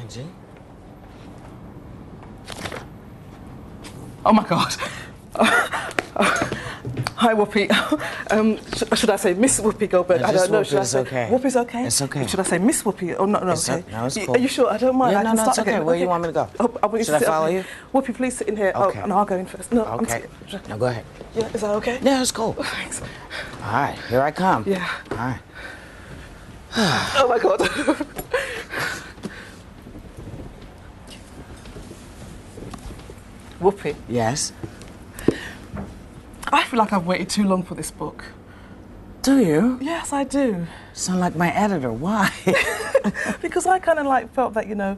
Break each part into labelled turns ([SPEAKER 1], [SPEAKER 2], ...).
[SPEAKER 1] Angie?
[SPEAKER 2] Oh my God. Hi, Whoopi. Should I say Miss Whoopi Goldberg? I don't know.
[SPEAKER 1] Whoopi, it's okay.
[SPEAKER 2] Whoopi's okay?
[SPEAKER 1] It's okay.
[SPEAKER 2] Should I say Miss Whoopi? Oh, no,
[SPEAKER 1] It's
[SPEAKER 2] okay.
[SPEAKER 1] No, it's cool.
[SPEAKER 2] Are you sure? I don't mind.
[SPEAKER 1] Yeah,
[SPEAKER 2] I can start
[SPEAKER 1] it's okay.
[SPEAKER 2] again.
[SPEAKER 1] Where do you want me to go? Should I follow you?
[SPEAKER 2] Whoopi, please sit in here.
[SPEAKER 1] Okay.
[SPEAKER 2] Oh, no, I'll go in first. No,
[SPEAKER 1] Okay. Now go ahead.
[SPEAKER 2] Yeah, is that okay?
[SPEAKER 1] Yeah, it's cool.
[SPEAKER 2] Thanks.
[SPEAKER 1] All right, here I come.
[SPEAKER 2] Yeah.
[SPEAKER 1] All right.
[SPEAKER 2] Oh my God. Whoopi,
[SPEAKER 1] Yes?
[SPEAKER 2] I feel like I've waited too long for this book.
[SPEAKER 1] Do you?
[SPEAKER 2] Yes, I do.
[SPEAKER 1] Sound like my editor. Why?
[SPEAKER 2] Because I kind of like felt that, you know,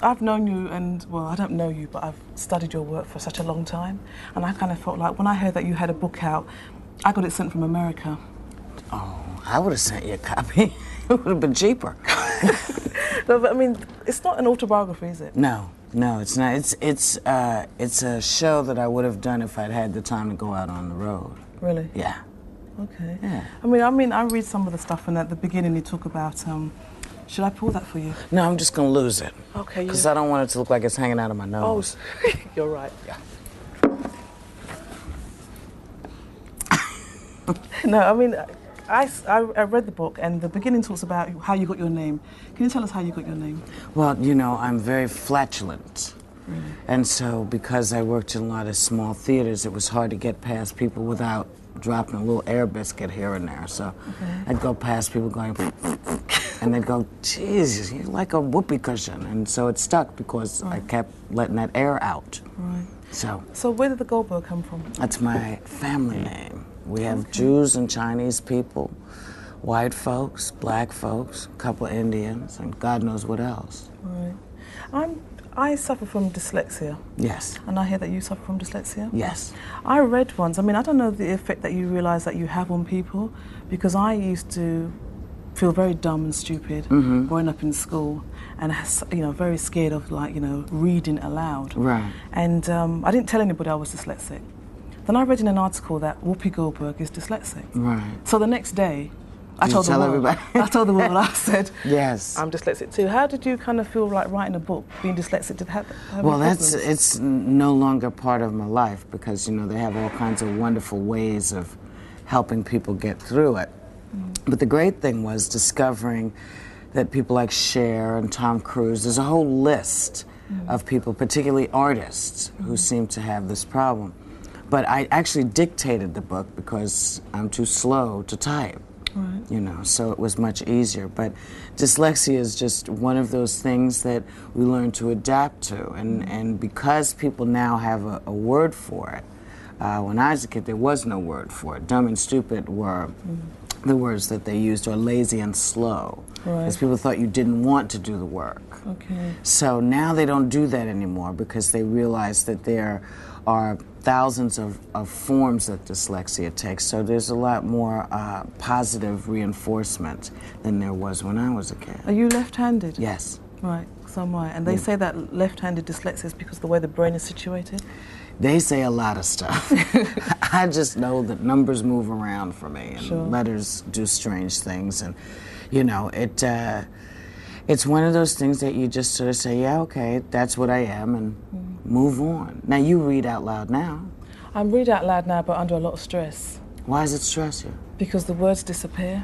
[SPEAKER 2] I've known you and, well, I don't know you, but I've studied your work for such a long time. And I kind of felt like when I heard that you had a book out, I got it sent from America.
[SPEAKER 1] Oh, I would have sent you a copy. It would have been cheaper.
[SPEAKER 2] No, but I mean, it's not an autobiography, is it?
[SPEAKER 1] No, it's not. It's a show that I would have done if I'd had the time to go out on the road.
[SPEAKER 2] Really?
[SPEAKER 1] Yeah.
[SPEAKER 2] Okay.
[SPEAKER 1] Yeah.
[SPEAKER 2] I mean, I read some of the stuff, and at the beginning you talk about, should I pull that for you?
[SPEAKER 1] No, I'm just gonna lose it.
[SPEAKER 2] Okay.
[SPEAKER 1] Because I don't want it to look like it's hanging out of my nose.
[SPEAKER 2] Oh, you're right.
[SPEAKER 1] Yeah.
[SPEAKER 2] No, I mean, I read the book, and the beginning talks about how you got your name. Can you tell us how you got your name?
[SPEAKER 1] Well, you know, I'm very flatulent.
[SPEAKER 2] Really?
[SPEAKER 1] And so, because I worked in a lot of small theaters, it was hard to get past people without dropping a little air biscuit here and there. So I'd go past people going, and they'd go, Jesus, you're like a whoopee cushion. And so it stuck because I kept letting that air out.
[SPEAKER 2] Right.
[SPEAKER 1] So
[SPEAKER 2] where did the Goldberg come from?
[SPEAKER 1] that's my family name. We have Jews and Chinese people, white folks, black folks, a couple of Indians, and God knows what else.
[SPEAKER 2] Right. I suffer from dyslexia.
[SPEAKER 1] Yes.
[SPEAKER 2] And I hear that you suffer from dyslexia.
[SPEAKER 1] Yes.
[SPEAKER 2] I read once, I mean, I don't know the effect that you realise that you have on people, because I used to feel very dumb and stupid growing up in school, and, you know, very scared of, like, you know, reading aloud.
[SPEAKER 1] Right.
[SPEAKER 2] And I didn't tell anybody I was dyslexic. Then I read in an article that Whoopi Goldberg is dyslexic.
[SPEAKER 1] Right.
[SPEAKER 2] So the next day, I
[SPEAKER 1] Did
[SPEAKER 2] told
[SPEAKER 1] you
[SPEAKER 2] the
[SPEAKER 1] tell
[SPEAKER 2] world.
[SPEAKER 1] everybody?
[SPEAKER 2] I told the world. I said,
[SPEAKER 1] Yes.
[SPEAKER 2] I'm dyslexic too. How did you kind of feel like writing a book, being dyslexic? Did have
[SPEAKER 1] Well,
[SPEAKER 2] any problems?
[SPEAKER 1] it's no longer part of my life because, you know, they have all kinds of wonderful ways of helping people get through it. But the great thing was discovering that people like Cher and Tom Cruise, there's a whole list of people, particularly artists, who seem to have this problem. But I actually dictated the book because I'm too slow to type.
[SPEAKER 2] Right.
[SPEAKER 1] You know, so it was much easier. But dyslexia is just one of those things that we learn to adapt to. And because people now have a word for it, when I was a kid, there was no word for it. Dumb and stupid were the words that they used, or lazy and slow.
[SPEAKER 2] Right.
[SPEAKER 1] Because people thought you didn't want to do the work.
[SPEAKER 2] Okay.
[SPEAKER 1] So now they don't do that anymore because they realize that there are thousands of forms that dyslexia takes. So there's a lot more positive reinforcement than there was when I was a kid.
[SPEAKER 2] Are you left-handed?
[SPEAKER 1] Yes.
[SPEAKER 2] Right, so am I. And they say that left-handed dyslexia is because of the way the brain is situated?
[SPEAKER 1] They say a lot of stuff. I just know that numbers move around for me, and letters do strange things. And, you know, it's one of those things that you just sort of say, yeah, okay, that's what I am, and move on. Now, you read out loud now.
[SPEAKER 2] I read out loud now, but under a lot of stress.
[SPEAKER 1] Why does it stress you?
[SPEAKER 2] Because the words disappear,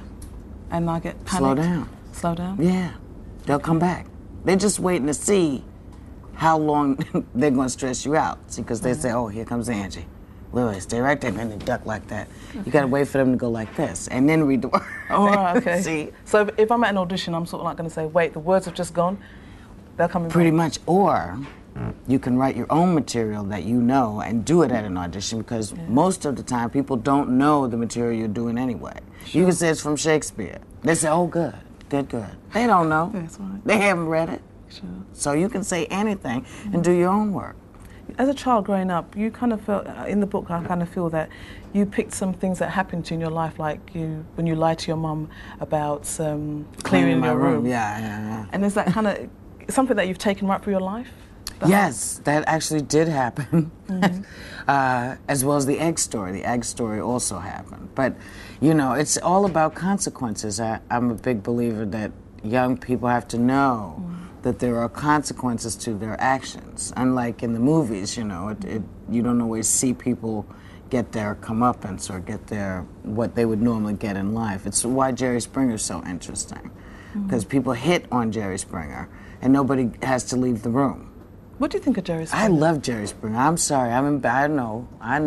[SPEAKER 2] and I get panicked.
[SPEAKER 1] Slow down.
[SPEAKER 2] Slow down?
[SPEAKER 1] Yeah. They'll come back. They're just waiting to see how long they're going to stress you out. See, because they say, oh, here comes Angie. Wait, stay right there, and they duck like that. Okay. You got to wait for them to go like this, and then read the word.
[SPEAKER 2] Oh, right, okay.
[SPEAKER 1] See?
[SPEAKER 2] So if I'm at an audition, I'm sort of like going to say, wait, the words have just gone. They'll come in.
[SPEAKER 1] Pretty much. Or you can write your own material that you know and do it at an audition, because most of the time people don't know the material you're doing anyway. You can say it's from Shakespeare. They say, oh, good. They don't know.
[SPEAKER 2] That's right.
[SPEAKER 1] They haven't read it.
[SPEAKER 2] Sure.
[SPEAKER 1] So you can say anything and do your own work.
[SPEAKER 2] As a child growing up, you kind of felt, in the book, I kind of feel that you picked some things that happened to you in your life, like when you lied to your mum about clearing
[SPEAKER 1] my
[SPEAKER 2] your room.
[SPEAKER 1] Yeah.
[SPEAKER 2] And is that kind of something that you've taken right through your life?
[SPEAKER 1] Yes, that actually did happen, as well as the egg story. The egg story also happened. But, you know, it's all about consequences. I'm a big believer that young people have to know that there are consequences to their actions. Unlike in the movies, you know, you don't always see people get their comeuppance or get their what they would normally get in life. It's why Jerry Springer's so interesting, because people hit on Jerry Springer and nobody has to leave the room.
[SPEAKER 2] What do you think of Jerry Springer?
[SPEAKER 1] I love Jerry Springer. I'm sorry. I know. I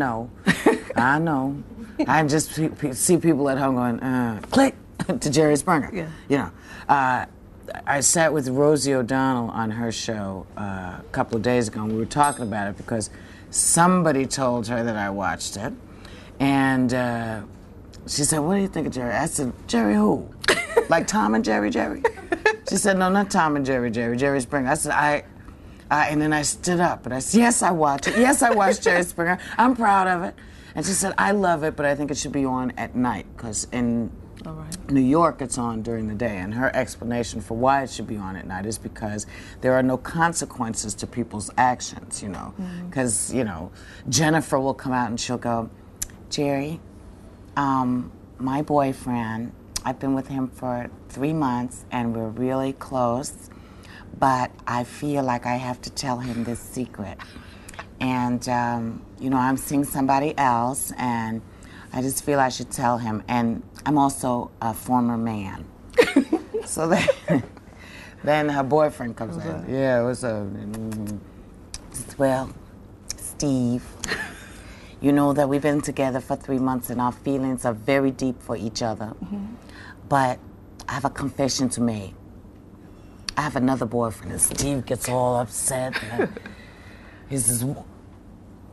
[SPEAKER 1] know. I just see people at home going, click to Jerry Springer.
[SPEAKER 2] Yeah.
[SPEAKER 1] You know, I sat with Rosie O'Donnell on her show a couple of days ago, and we were talking about it because somebody told her that I watched it, and she said, "What do you think of Jerry?" I said, "Jerry who? Like Tom and Jerry? She said, "No, not Tom and Jerry Springer." I said, and then I stood up and I said, "Yes, I watch it. Yes, I watch Jerry Springer. I'm proud of it." And she said, "I love it, but I think it should be on at night because in New York it's on during the day." And her explanation for why it should be on at night is because there are no consequences to people's actions, you know. Because, you know, Jennifer will come out and she'll go, "Jerry, my boyfriend, I've been with him for 3 months and we're really close, but I feel like I have to tell him this secret. And, you know, I'm seeing somebody else, and I just feel I should tell him. And I'm also a former man." So then her boyfriend comes in. Yeah, what's up? "Well, Steve, you know that we've been together for 3 months and our feelings are very deep for each other. But I have a confession to make. I have another boyfriend." And Steve gets all upset. He says,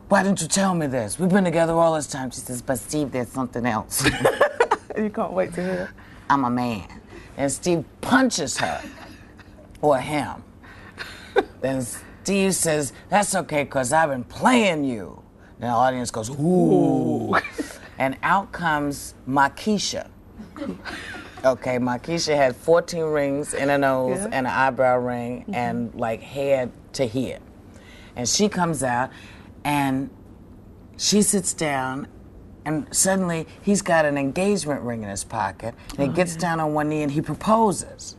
[SPEAKER 1] "Why didn't you tell me this? We've been together all this time." She says, "But Steve, there's something else."
[SPEAKER 2] You can't wait to hear.
[SPEAKER 1] "I'm a man." And Steve punches her, or him. Then Steve says, "That's okay, because I've been playing you." And the audience goes, "Ooh." And out comes Makisha. Okay, Makisha had 14 rings in her nose and an eyebrow ring and like head to head. And she comes out and she sits down and suddenly he's got an engagement ring in his pocket and he gets down on one knee and he proposes.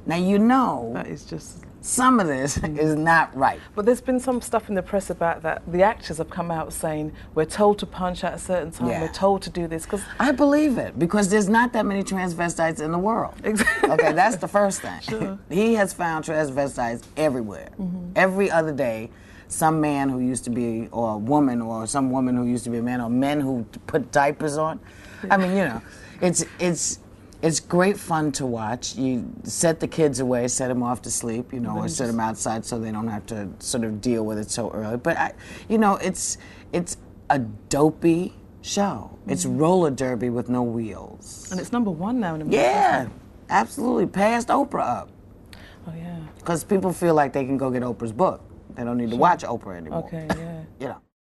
[SPEAKER 1] Now you know
[SPEAKER 2] that is just
[SPEAKER 1] some of this is not right.
[SPEAKER 2] But there's been some stuff in the press about that. The actors have come out saying we're told to punch at a certain time, we're told to do this. Cause
[SPEAKER 1] I believe it, because there's not that many transvestites in the world.
[SPEAKER 2] Exactly.
[SPEAKER 1] Okay, that's the first thing.
[SPEAKER 2] Sure.
[SPEAKER 1] He has found transvestites everywhere. Every other day, some man who used to be, or a woman, or some woman who used to be a man, or men who put diapers on. I mean, you know, it's great fun to watch. You set the kids away, set them off to sleep, you know, or set them outside so they don't have to sort of deal with it so early. But, you know, it's a dopey show. It's roller derby with no wheels.
[SPEAKER 2] And it's #1 now in America.
[SPEAKER 1] Yeah, absolutely. Passed Oprah up.
[SPEAKER 2] Oh, yeah.
[SPEAKER 1] Because people feel like they can go get Oprah's book. They don't need to watch Oprah anymore.
[SPEAKER 2] Okay, yeah.
[SPEAKER 1] You know.